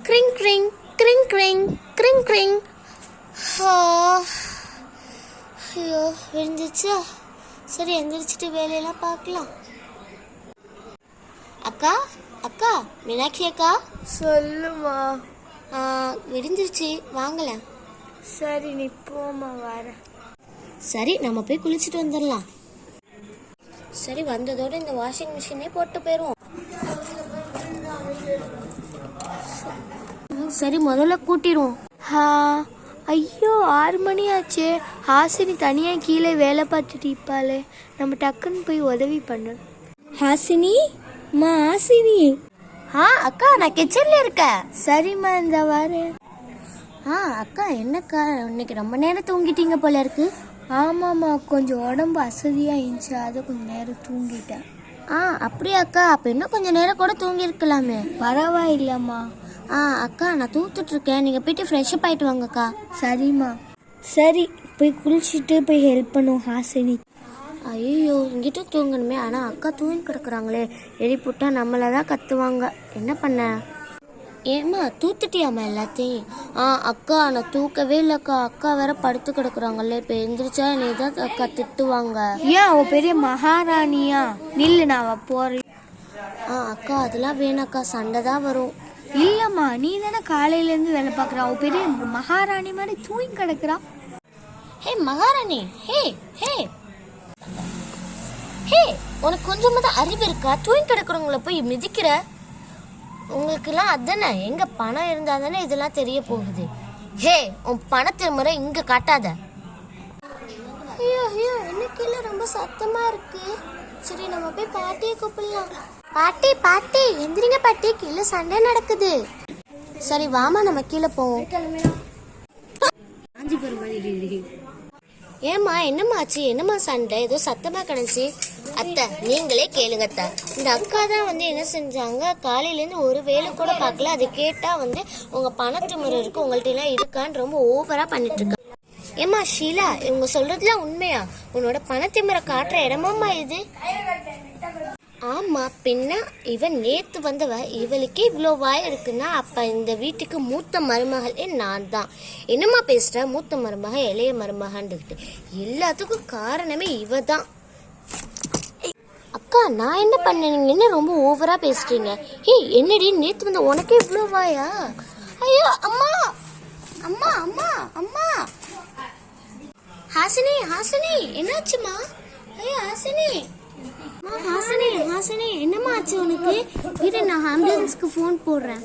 கிரிங் கிரிங் கிரிங் கிரிங் கிரிங் கிரிங். ஐயோ விழுந்துச்சா? சரி எந்திரிச்சிட்டு வேலையெல்லாம் பார்க்கலாம். அக்கா அக்கா, மீனாட்சி அக்கா. சொல்லுமா. விடிஞ்சிருச்சு, வாங்கலாம். சரி நீ போமா, வர. சரி நம்ம போய் குளிச்சுட்டு வந்துடலாம். சரி வந்ததோட இந்த வாஷிங் மிஷினே போட்டு போயிடுவோம். சரி முதல்ல கூட்டிடுவோம். ஐயோ 6 மணி ஆச்சே. ஹாசினி தனியா கீழே வேலை பார்த்துட்டு இருப்பாளே, நம்ம டக்குன்னு போய் உதவி பண்ணு. ஹாசினி, ஹாசினி. அக்கா நான் கிச்சன்ல இருக்கேன். சரிம்மா, இந்த வரேன். அக்கா என்னக்கா இன்னைக்கு ரொம்ப நேரம் தூங்கிட்டீங்க போல இருக்கு. ஆமாம்மா, கொஞ்சம் உடம்பு அசதியாக இருந்துச்சு, அதை கொஞ்சம் நேரம் தூங்கிட்டேன். அப்படியா அக்கா? அப்போ இன்னும் கொஞ்சம் நேரம் கூட தூங்கி இருக்கலாமே. பரவாயில்லம்மா. அக்கா நான் தூத்துட்டு இருக்கேன், நீங்கள் போயிட்டு ஃப்ரெஷ்அப் ஆகிட்டு வாங்கக்கா. சரிம்மா. சரி போய் குளிச்சுட்டு போய் ஹெல்ப் பண்ணும் ஹாசினி. ஐயோ இங்கிட்ட தூங்கணுமே. ஆனால் அக்கா தூங்கி கிடக்குறாங்களே, எழுப்பிவிட்டா நம்மளை தான் கத்துவாங்க. என்ன பண்ண? ஏம்மா தூத்துட்டியாம்மா எல்லாத்தையும்? அக்கா நான் தூக்கவே இல்லைக்கா. அக்கா வேற படுத்து கிடக்குறாங்கல்ல, இப்போ எந்திரிச்சா என்னை தான் அக்கா திட்டுவாங்க. ஏன் அவ பெரிய மகாராணியா? நில்லு, நான் போறேன். அக்கா அதெல்லாம் வேணாக்கா, சண்டை தான் வரும். இல்லம்மா, நீ தானே காலையிலேருந்து வேலை பார்க்குறா. அவ பெரிய மகாராணி மாதிரி தூங்கி கிடக்குறா. ஹே மகாராணி, ஹே ஹே ஹே, உனக்கு கொஞ்சமாக அறிவு இருக்கா? தூங்கி கிடக்குறவங்கள போய் மிதிக்கிற. உங்களுக்குலாம் அதானே, எங்க பணம் இருந்தா தானே இதெல்லாம் தெரிய போகுது. ஹே, உன் பணத்தை முறை இங்க காட்டாத. ஐயோ ஐயோ, எனக்கு இல்லை ரொம்ப சத்தமா இருக்கு. சரி நம்ம போய் பாட்டியை கூப்பிடலாம். பாட்டி பாட்டி எந்திரிங்க பாட்டி, கீழே சண்டை நடக்குது. சரி வாமா நம்ம கீழே போவோம். ஏம்மா என்னம்மா ஆச்சு? என்னம்மா சண்டை? ஏதோ சத்தமா கிடந்துச்சு. அத்தை நீங்களே கேளுங்க அத்தை. இந்த அக்கா தான் வந்து என்ன செஞ்சாங்க, காலையிலேருந்து ஒரு வேலை கூட பார்க்கல. அது கேட்டால் வந்து உங்கள் பணத்துமுறை இருக்கு, உங்கள்ட்ட எல்லாம் இருக்கான்னு ரொம்ப ஓவராக பண்ணிட்டு இருக்கா. ஏம்மா ஷீலா, இவங்க சொல்றதுலாம் உண்மையா? உன்னோட பணத்திமுறை காட்டுற இடமாம்மா இது? ஆமா பின்ன, இவன் நேத்து வந்தவ, இவளுக்கே இவ்வளோ வாய் இருக்குன்னா அப்ப இந்த வீட்டுக்கு மூத்த மருமகளே நான் தான். என்னம்மா பேசுற? மூத்த மருமக இளைய மருமகன்ட்டு எல்லாத்துக்கும் காரணமே இவ தான். அக்கா நான் என்ன பண்ண? நீங்க என்ன ரொம்ப ஓவரா பேசுறீங்க? என்னடி நேத்து வந்த உனக்கே இவ்வளோ வாயா? ஐயோ அம்மா அம்மா அம்மா அம்மா. ஹாசினி ஹாசினி என்னாச்சுமா? ஐயோ ஹாசினி, ஹாசினி ஹாசினி என்னம்மா ஆச்சு உனக்கு? இரு நான் ஆம்புலன்ஸ்க்கு ஃபோன் போடுறேன்.